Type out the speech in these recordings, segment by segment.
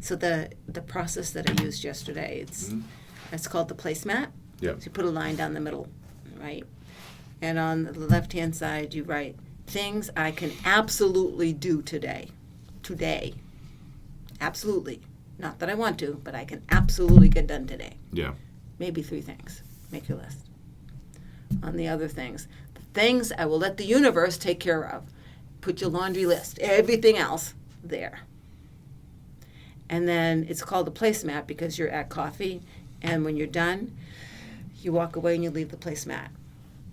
So the process that I used yesterday, it's called the placemat. Yeah. So you put a line down the middle, right? And on the left-hand side, you write things I can absolutely do today. Today. Absolutely. Not that I want to, but I can absolutely get done today. Yeah. Maybe 3 things. Make your list. On the other things, the things I will let the universe take care of. Put your laundry list. Everything else there. And then it's called the placemat because you're at coffee, and when you're done, you walk away and you leave the placemat.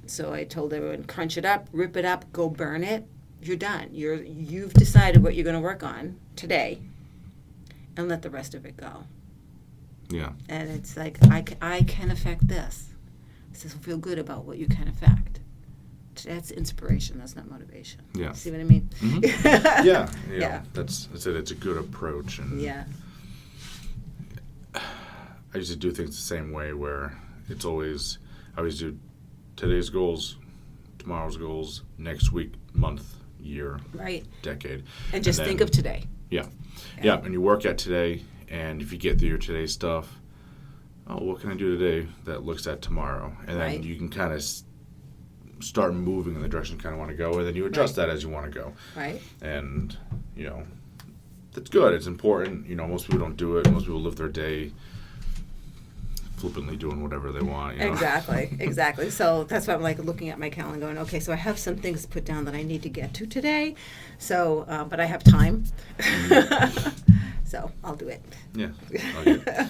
So I told everyone, crunch it up, rip it up, go burn it. You're done. You've decided what you're going to work on today, and let the rest of it go. Yeah. And it's like, I can affect this. So feel good about what you can affect. That's inspiration. That's not motivation. Yeah. See what I mean? Mm-hmm. Yeah. Yeah. That's it. It's a good approach. And yeah. I used to do things the same way where I always do today's goals, tomorrow's goals, next week, month, year, right, decade. And just think of today. Yeah. Yeah. And you work at today, and if you get through your today stuff, what can I do today that looks at tomorrow? And then you can kind of start moving in the direction you kind of want to go, and then you adjust that as you want to go. Right. And, that's good. It's important. Most people don't do it. Most people live their day flippantly doing whatever they want. Exactly. So that's why I'm like looking at my calendar going, okay, so I have some things put down that I need to get to today. So, but I have time. So I'll do it. Yeah. Okay.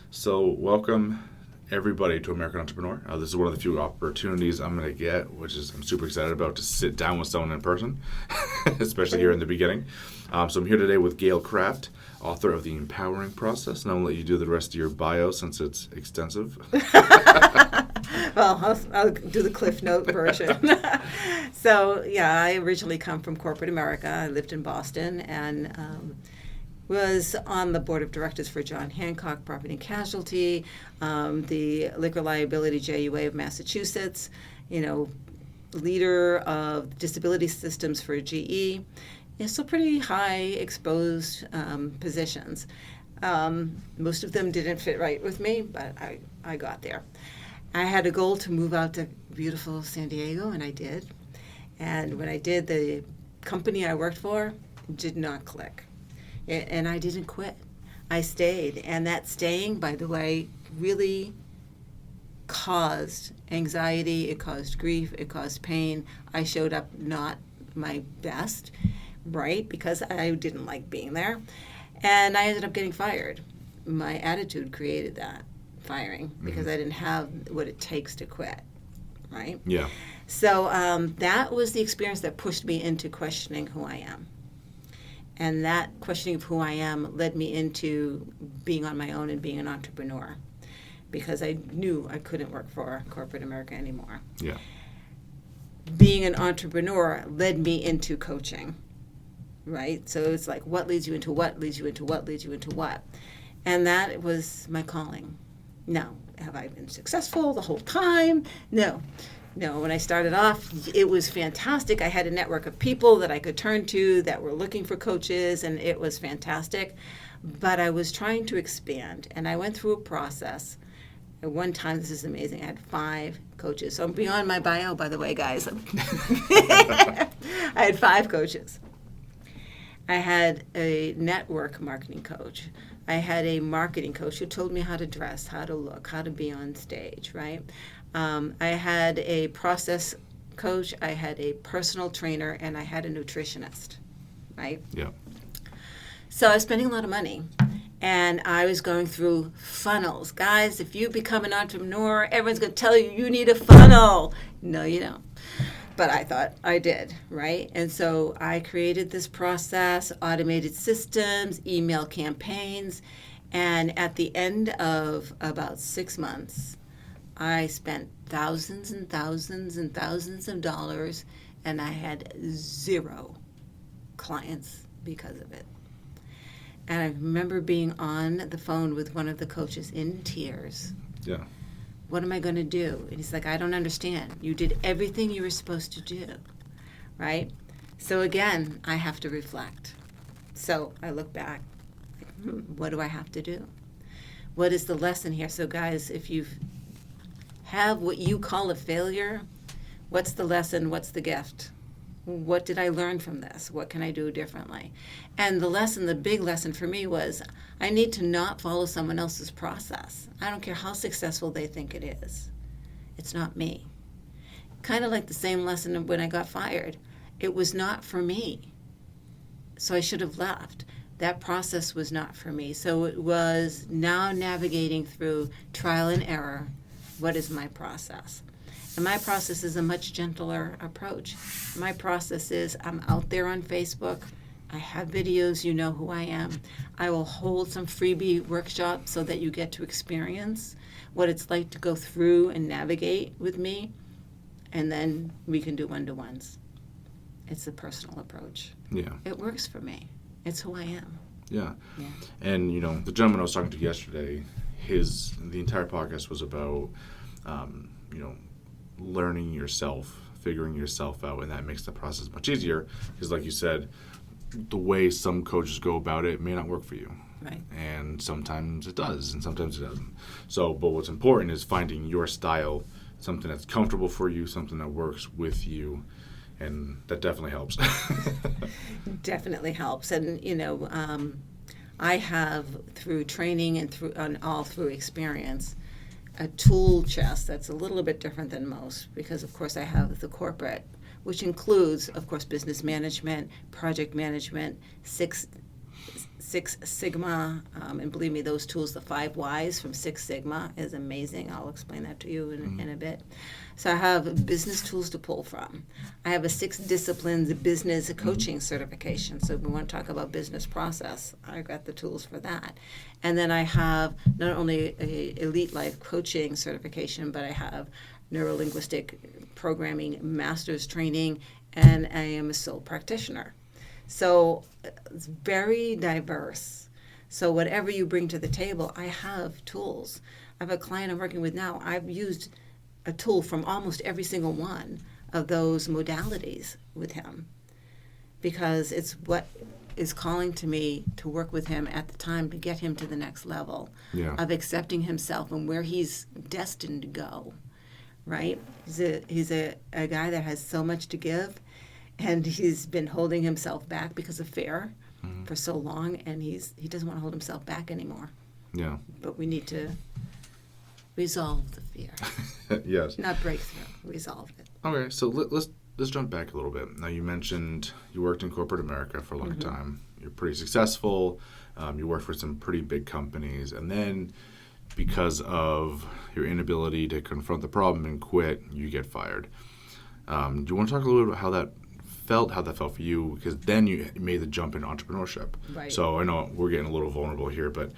So welcome everybody to American Entrepreneur. This is one of the few opportunities I'm going to get, which is I'm super excited about, to sit down with someone in person, especially here in the beginning. So I'm here today with Gail Kraft, author of The Empowering Process, and I'll let you do the rest of your bio since it's extensive. Well, I'll do the Cliff Note version. So, yeah, I originally come from corporate America. I lived in Boston and was on the board of directors for John Hancock Property and Casualty, the Liquor Liability JUA of Massachusetts, leader of disability systems for GE. So pretty high exposed positions. Most of them didn't fit right with me, but I got there. I had a goal to move out to beautiful San Diego, and I did. And when I did, the company I worked for did not click. And I didn't quit. I stayed. And that staying, by the way, really caused anxiety. It caused grief. It caused pain. I showed up not my best, right? Because I didn't like being there. And I ended up getting fired. My attitude created that firing because I didn't have what it takes to quit, right? Yeah. So that was the experience that pushed me into questioning who I am. And that questioning of who I am led me into being on my own and being an entrepreneur because I knew I couldn't work for corporate America anymore. Yeah. Being an entrepreneur led me into coaching, right? So it's like what leads you into what, leads you into what, leads you into what. And that was my calling. Now, have I been successful the whole time? No. When I started off, it was fantastic. I had a network of people that I could turn to that were looking for coaches, and it was fantastic. But I was trying to expand, and I went through a process. At one time, this is amazing, I had 5 coaches. So I'm beyond my bio, by the way, guys. I had 5 coaches. I had a network marketing coach. I had a marketing coach who told me how to dress, how to look, how to be on stage, right? I had a process coach, I had a personal trainer, and I had a nutritionist, right? Yeah. So I was spending a lot of money, and I was going through funnels. Guys, if you become an entrepreneur, everyone's going to tell you you need a funnel. No, you don't. But I thought I did, right? And so I created this process, automated systems, email campaigns, and at the end of about 6 months, I spent thousands and thousands and thousands of dollars, and I had 0 clients because of it. And I remember being on the phone with one of the coaches in tears. Yeah. What am I going to do? And he's like, I don't understand. You did everything you were supposed to do, right? So again, I have to reflect. So I look back, What do I have to do? What is the lesson here? So guys, if you have what you call a failure, what's the lesson? What's the gift? What did I learn from this? What can I do differently? And the lesson, the big lesson for me was I need to not follow someone else's process. I don't care how successful they think it is. It's not me. Kind of like the same lesson when I got fired. It was not for me. So I should have left. That process was not for me. So it was now navigating through trial and error. What is my process? And my process is a much gentler approach. My process is I'm out there on Facebook. I have videos. You know who I am. I will hold some freebie workshops so that you get to experience what it's like to go through and navigate with me. And then we can do one-to-ones. It's a personal approach. Yeah. It works for me. It's who I am. Yeah. Yeah. And, the gentleman I was talking to yesterday, the entire podcast was about, learning yourself, figuring yourself out, and that makes the process much easier because, like you said, the way some coaches go about it may not work for you. Right. And sometimes it does, and sometimes it doesn't. So, but what's important is finding your style, something that's comfortable for you, something that works with you, and that definitely helps. Definitely helps. And, I have, through training and all through experience, a tool chest that's a little bit different than most because, of course, I have the corporate, which includes, of course, business management, project management, Six Sigma, and believe me, those tools, the 5 Whys from Six Sigma is amazing. I'll explain that to you in a bit. So I have business tools to pull from. I have a 6 disciplines business coaching certification. So if we want to talk about business process, I got the tools for that. And then I have not only a elite life coaching certification, but I have neuro-linguistic programming master's training, and I am a sole practitioner. So it's very diverse. So whatever you bring to the table, I have tools. I have a client I'm working with now. I've used a tool from almost every single one of those modalities with him because it's what is calling to me to work with him at the time to get him to the next level of accepting himself and where he's destined to go, right? He's a guy that has so much to give, and he's been holding himself back because of fear for so long, and he doesn't want to hold himself back anymore. Yeah. But we need to resolve the fear. Yes. Not break through, resolve it. Okay, so let's jump back a little bit. Now, you mentioned you worked in corporate America for a long time. You're pretty successful. You worked for some pretty big companies. And then because of your inability to confront the problem and quit, you get fired. Do you want to talk a little bit about how that felt for you? Because then you made the jump into entrepreneurship. Right. So I know we're getting a little vulnerable here, but,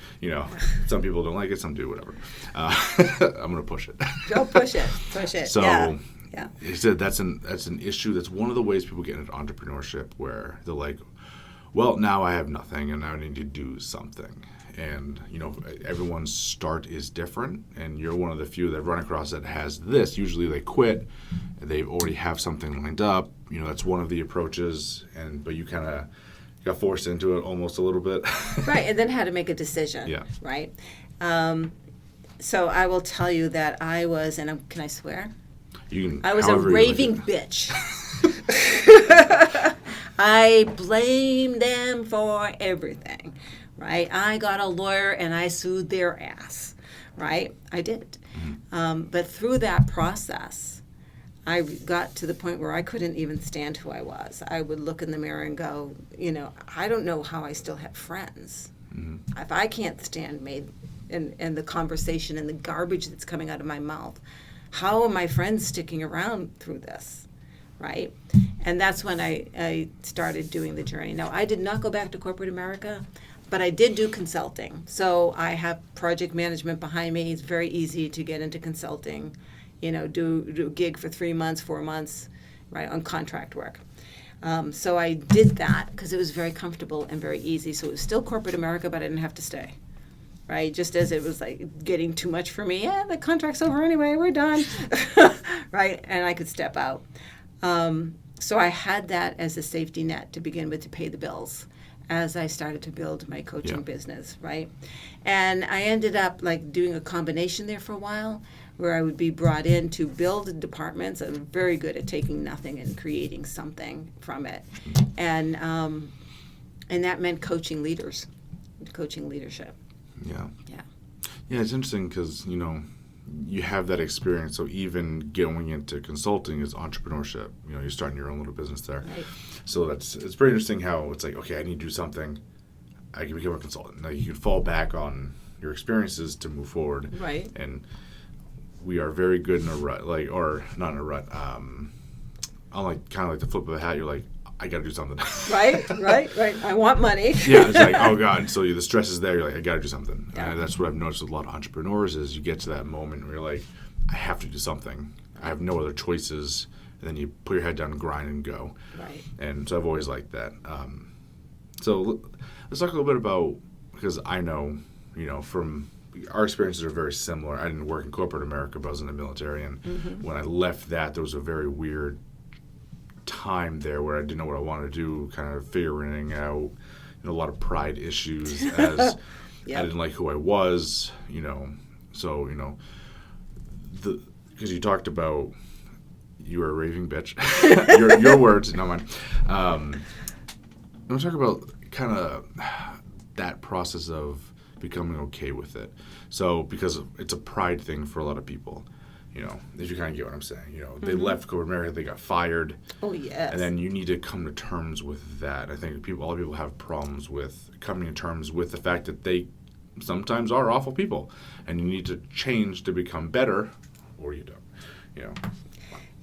some people don't like it, some do, whatever. I'm going to push it. Go push it. Push it. So yeah. He said that's an issue. That's one of the ways people get into entrepreneurship where they're like, well, now I have nothing and I need to do something. And, everyone's start is different. And you're one of the few that run across that has this. Usually they quit. They already have something lined up. That's one of the approaches. But you kind of got forced into it almost a little bit. Right. And then had to make a decision. Yeah. Right. So I will tell you that I was, and can I swear? I was a raving bitch. I blamed them for everything, right? I got a lawyer and I sued their ass, right? I did. But through that process, I got to the point where I couldn't even stand who I was. I would look in the mirror and go, I don't know how I still have friends. If I can't stand me and the conversation and the garbage that's coming out of my mouth, how are my friends sticking around through this, right? And that's when I started doing the journey. Now, I did not go back to corporate America, but I did do consulting. So I have project management behind me. It's very easy to get into consulting, do a gig for 3 months, 4 months, right, on contract work. So I did that because it was very comfortable and very easy. So it was still corporate America, but I didn't have to stay. Right, just as it was like getting too much for me. Yeah, the contract's over anyway. We're done, right? And I could step out. So I had that as a safety net to begin with to pay the bills, as I started to build my coaching Yeah. business, right? And I ended up like doing a combination there for a while where I would be brought in to build departments. I'm very good at taking nothing and creating something from it. And that meant coaching leaders, coaching leadership. Yeah. Yeah. Yeah, it's interesting because, you have that experience. So even going into consulting is entrepreneurship. You're starting your own little business there. Right. So it's pretty interesting how it's like, okay, I need to do something. I can become a consultant. Now you can fall back on your experiences to move forward. Right. And we are very good in a rut, or not in a rut. On kind of like the flip of a hat, you're like, I got to do something. Right. I want money. Yeah, it's like, oh God. And so the stress is there. You're like, I got to do something. Yeah. And that's what I've noticed with a lot of entrepreneurs is you get to that moment where you're like, I have to do something. I have no other choices. And then you put your head down and grind and go. Right. And so I've always liked that. So let's talk a little bit about, because I know, from our experiences are very similar. I didn't work in corporate America, but I was in the military. And when I left that, there was a very weird time there where I didn't know what I wanted to do, kind of figuring out a lot of pride issues as Yep. I didn't like who I was, so because you talked about you were a raving bitch, your words, not mine. I'm going to talk about kind of that process of becoming okay with it. So because it's a pride thing for a lot of people. If you kind of get what I'm saying, they left corporate America, they got fired. Oh, yes. And then you need to come to terms with that. I think a lot of people have problems with coming to terms with the fact that they sometimes are awful people. And you need to change to become better, or you don't,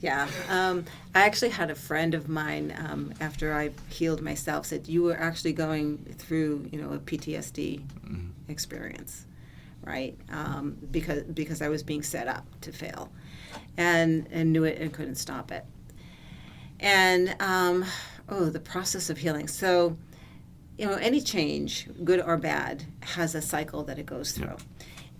Yeah. I actually had a friend of mine, after I healed myself, said, you were actually going through, a PTSD experience. Right, because I was being set up to fail, and knew it and couldn't stop it. And the process of healing. So, any change, good or bad, has a cycle that it goes through,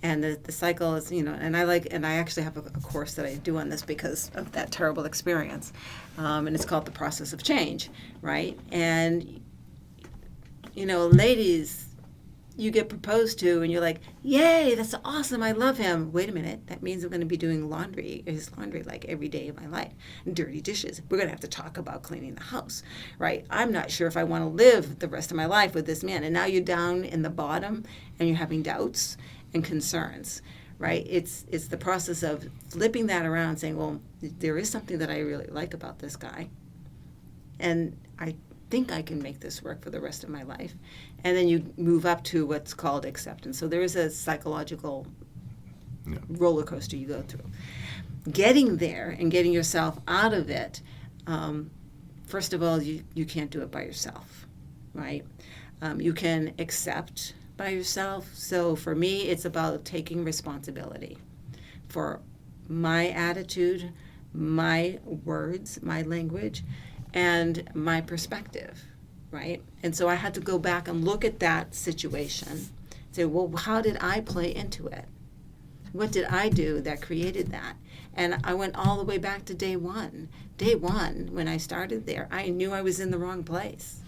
and the cycle is, and I actually have a course that I do on this because of that terrible experience, and it's called the process of change, right? And ladies. You get proposed to and you're like, yay, that's awesome, I love him. Wait a minute, that means I'm going to be doing his laundry like every day of my life. And dirty dishes. We're going to have to talk about cleaning the house, right? I'm not sure if I want to live the rest of my life with this man. And now you're down in the bottom and you're having doubts and concerns, right? It's the process of flipping that around, saying, well, there is something that I really like about this guy. And I think I can make this work for the rest of my life. And then you move up to what's called acceptance. So there is a psychological roller coaster you go through. Getting there and getting yourself out of it, first of all, you can't do it by yourself, right? You can accept by yourself. So for me, it's about taking responsibility for my attitude, my words, my language, and my perspective, right? And so I had to go back and look at that situation, say, well, how did I play into it? What did I do that created that? And I went all the way back to day one. Day one, when I started there, I knew I was in the wrong place,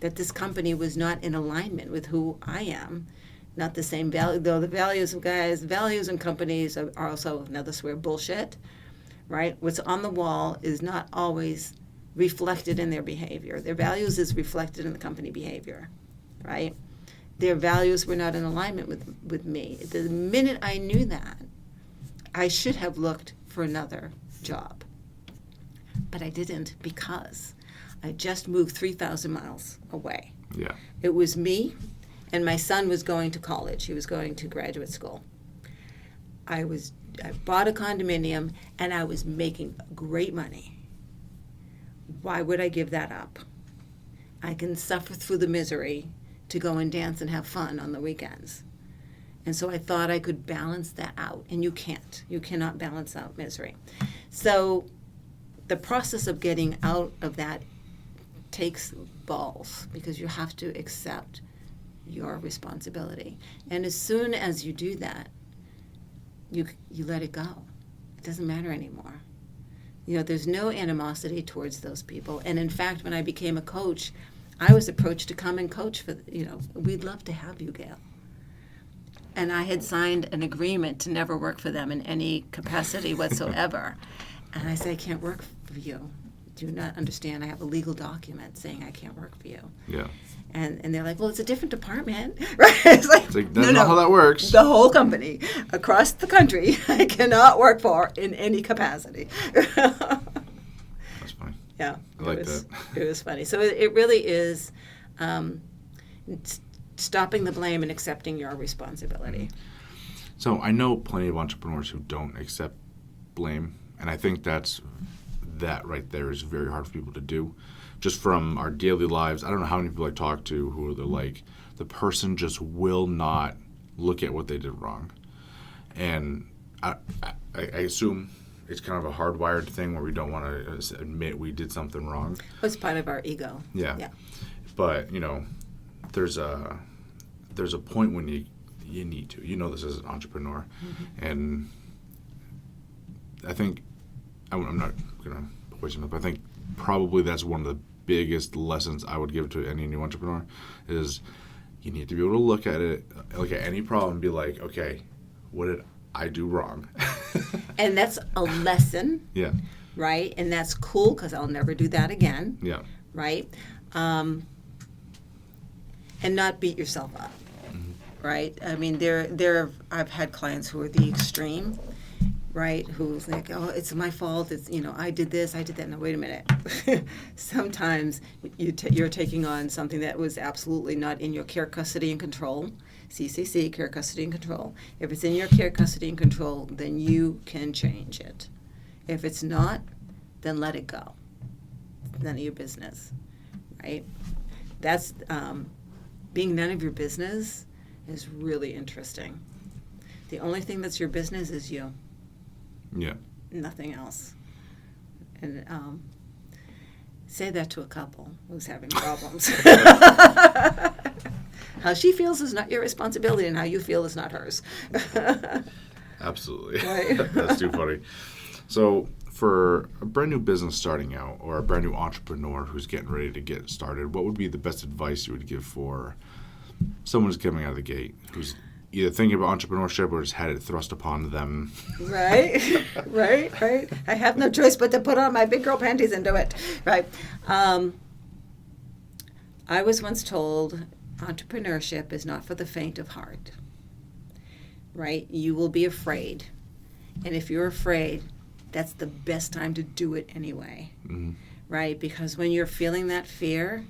that this company was not in alignment with who I am, not the same value, though the values and companies are also, another swear, bullshit, right? What's on the wall is not always reflected in their behavior. Their values is reflected in the company behavior, right? Their values were not in alignment with me. The minute I knew that, I should have looked for another job. But I didn't, because I just moved 3,000 miles away. Yeah. It was me, and my son was going to college. He was going to graduate school. I bought a condominium, and I was making great money. Why would I give that up? I can suffer through the misery to go and dance and have fun on the weekends. And so I thought I could balance that out, and you can't. You cannot balance out misery. So the process of getting out of that takes balls, because you have to accept your responsibility. And as soon as you do that, you let it go. It doesn't matter anymore. There's no animosity towards those people. And in fact, when I became a coach, I was approached to come and coach for, we'd love to have you, Gail. And I had signed an agreement to never work for them in any capacity whatsoever. And I said, I can't work for you. Do you not understand? I have a legal document saying I can't work for you. Yeah. And they're like, well, it's a different department, right? It's like that's not how that works. The whole company across the country I cannot work for in any capacity. That's funny. Yeah. I like that. It was funny. So it really is stopping the blame and accepting your responsibility. So I know plenty of entrepreneurs who don't accept blame, and I think that right there is very hard for people to do. Just from our daily lives, I don't know how many people I talk to who are like, the person just will not look at what they did wrong. And I assume it's kind of a hardwired thing where we don't want to admit we did something wrong. It's part of our ego. Yeah. But, there's a point when you need to. You know this as an entrepreneur. Mm-hmm. And I think, I'm not going to poison it, but I think probably that's one of the biggest lessons I would give to any new entrepreneur is you need to be able to look at any problem and be like, okay, what did I do wrong? And that's a lesson. Yeah. Right? And that's cool because I'll never do that again. Yeah. Right? And not beat yourself up. Mm-hmm. Right? I mean, I've had clients who are the extreme, right? Who's like, oh, it's my fault. It's, I did this, I did that. No, wait a minute. Sometimes you're taking on something that was absolutely not in your care, custody, and control. CCC, care, custody, and control. If it's in your care, custody, and control, then you can change it. If it's not, then let it go. It's none of your business, right? That's being none of your business is really interesting. The only thing that's your business is you. Yeah. Nothing else. And say that to a couple who's having problems. How she feels is not your responsibility, and how you feel is not hers. Absolutely. Right? That's too funny. So for a brand new business starting out or a brand new entrepreneur who's getting ready to get started, what would be the best advice you would give for someone who's coming out of the gate, who's either thinking about entrepreneurship or just had it thrust upon them? Right. I have no choice but to put on my big girl panties and do it. Right. I was once told entrepreneurship is not for the faint of heart. Right? You will be afraid. And if you're afraid, that's the best time to do it anyway. Mm-hmm. Right? Because when you're feeling that fear,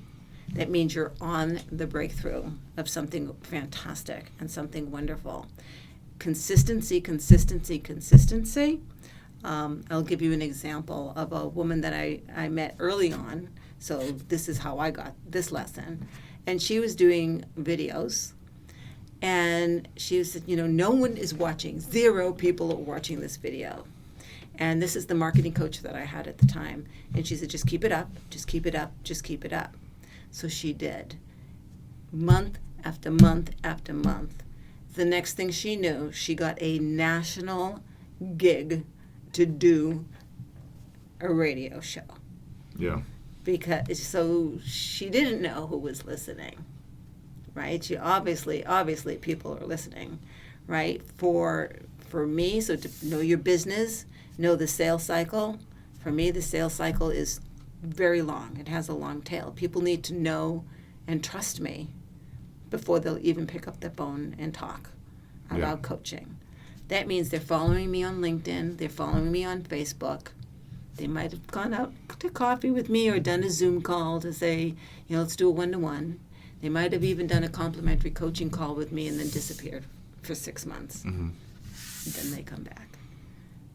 that means you're on the breakthrough of something fantastic and something wonderful. Consistency. I'll give you an example of a woman that I met early on. So this is how I got this lesson. And she was doing videos. And she said, no one is watching. 0 people are watching this video. And this is the marketing coach that I had at the time. And she said, just keep it up, just keep it up, just keep it up. So she did. Month after month after month. The next thing she knew, she got a national gig to do a radio show. Yeah. So she didn't know who was listening, right? She obviously people are listening, right? For me, so to know your business, know the sales cycle. For me, the sales cycle is very long. It has a long tail. People need to know and trust me before they'll even pick up the phone and talk about coaching. That means they're following me on LinkedIn. They're following me on Facebook. They might have gone out to coffee with me or done a Zoom call to say, let's do a one-to-one. They might have even done a complimentary coaching call with me and then disappeared for 6 months. Mm-hmm. And then they come back,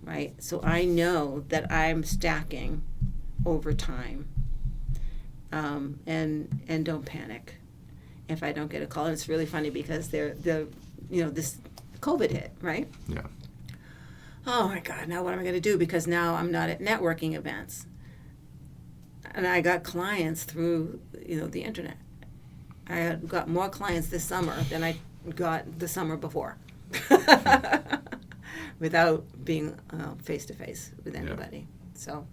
right? So I know that I'm stacking over time, and don't panic if I don't get a call. And it's really funny because this COVID hit, right? Yeah. Oh my God, now what am I going to do? Because now I'm not at networking events. And I got clients through, the internet. I had got more clients this summer than I got the summer before. Without being face-to-face with anybody. Yeah. So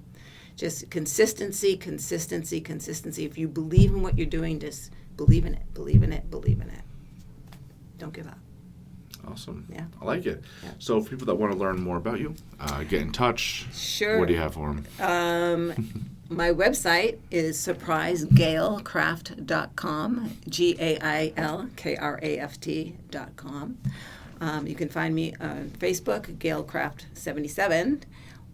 Just consistency. If you believe in what you're doing, just believe in it. Don't give up. Awesome. Yeah. I like it. Yeah. So for people that want to learn more about you, get in touch. Sure. What do you have for them? My website is surprisegailkraft.com, GailKraft.com. You can find me on Facebook, Gail Kraft 77,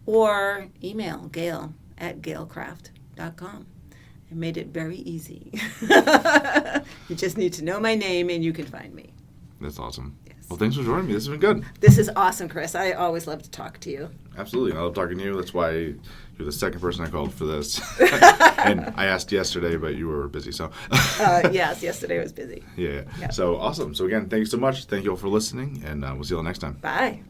or email gail@gailkraft.com. I made it very easy. You just need to know my name and you can find me. That's awesome. Yes. Well, thanks for joining me. This has been good. This is awesome, Chris. I always love to talk to you. Absolutely. And I love talking to you. That's why you're the second person I called for this. And I asked yesterday, but you were busy. So Yes, yesterday I was busy. yeah. Yeah. So awesome. So again, thank you so much. Thank you all for listening, and we'll see you all next time. Bye.